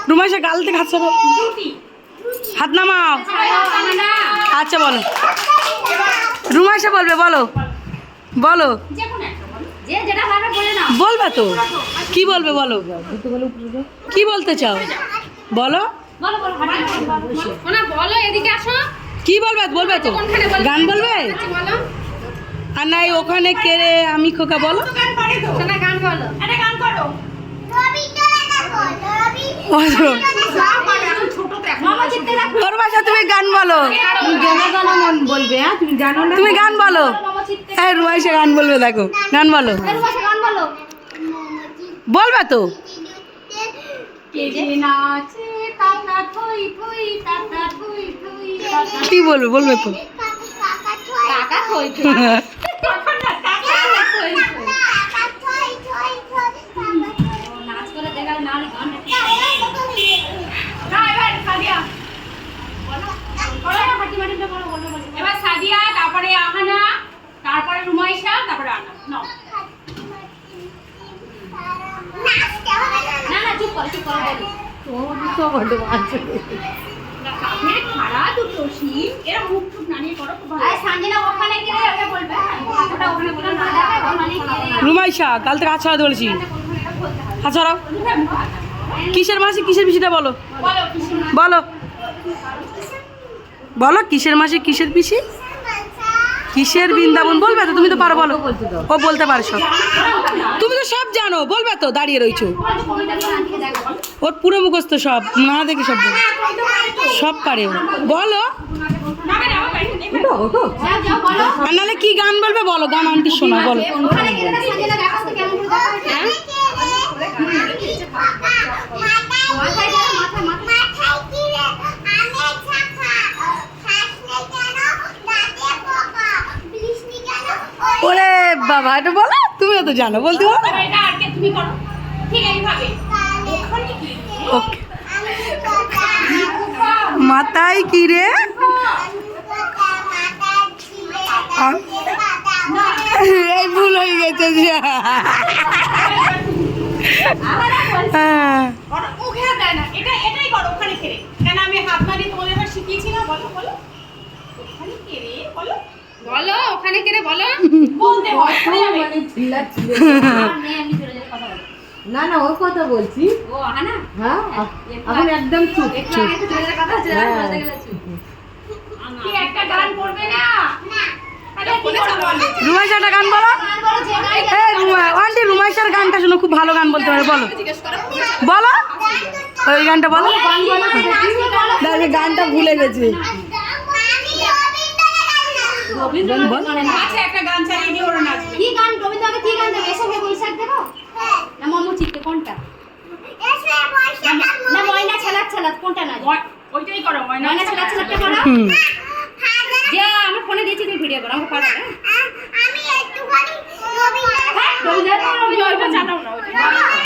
রুমাইশা গাল থেকে হাত নামাও। আচ্ছা বলো, রুমাইশা বলবে, বলো বলো, বলবে তো কি বলবে বলো, কি বলতে চাও বলো, কি বলবে বলবে তো, গান বলবে আর নাই ওখানে কেড়ে আমি খোকা, বলো তোর বাসা তুমি গান বলো, বলবে তুমি জানো না, তুমি গান বলো। হ্যাঁ রুমাইশা গান বলবে, দেখো গান বলো, বলবে তো কি বলবে, বলবে তো এবার সাদিয়া, তারপরে আহানা, তারপরে রুমাইশা, তারপরে আনা। না না চুপ করো, চুপ করো, বলো খাড়া দুটো শিব এরা মুখ টুক নানিয়ে করো, খুব ভালো। সাঞ্জনা ওখানে গিয়ে ওটা বলবে, ওটা ওখানে বলে না যাবে, ওখানে গিয়ে রুমাইশা কাল থেকে হাত ছড়াতে বলেছি, হাত ছড়াও। কিসের মাসি কিসের পিসিটা বলো, বলো বলো, কিসের মাসি কিসের পিসি, কিসের বৃন্দাবন, বলবে তো, তুমি তো পারো, বলো। ও বলতে পারে সব, তুমি তো সব জানো, বলবে তো, দাঁড়িয়ে রয়েছো, ওর পুরো মুখস্থ সব, না দেখে সব সব পারে, বলো। আর নাহলে কি গান বলবে বলো, গান আন্টি শোনা, বলো। ওরে বাবা, এটা বলো, তুমিও তো জানো, বলতে বলো। ওকে, মাথায় কি রে, এই ভুল হয়ে গেছে, বলো ওখানে কেড়ে বলো, না না ওর কথা বলছি, ও আহানা, হ্যাঁ এখন একদম চুপ চুপ, কি একটা গান করবে না, রুমাইশাটা গান বলো। আন্টি রুমাইশার গানটা শোনো, খুব ভালো গান বলতে পারে, বলো বলো, ওই গানটা বলো। দেখে গানটা ভুলে গেছে, একটা গান চালিয়ে দিয়ে ওরা নাচবে। কি গান রবীন্দ্রনাথ, কি গান দেবে, এসে বৈশাখ দেবো না মমু চিত্তে, কোনটা না ময়না ছালাত ছালাত, কোনটা না ওইটাই করো, ময়না ছালাত ছালাতটা করো। যে আমার ফোনে দিয়েছি, তুমি ভিডিও করো, আমাকে পারো না, আমি একটুখানি রবীন্দ্রনাথ ওইটা জানো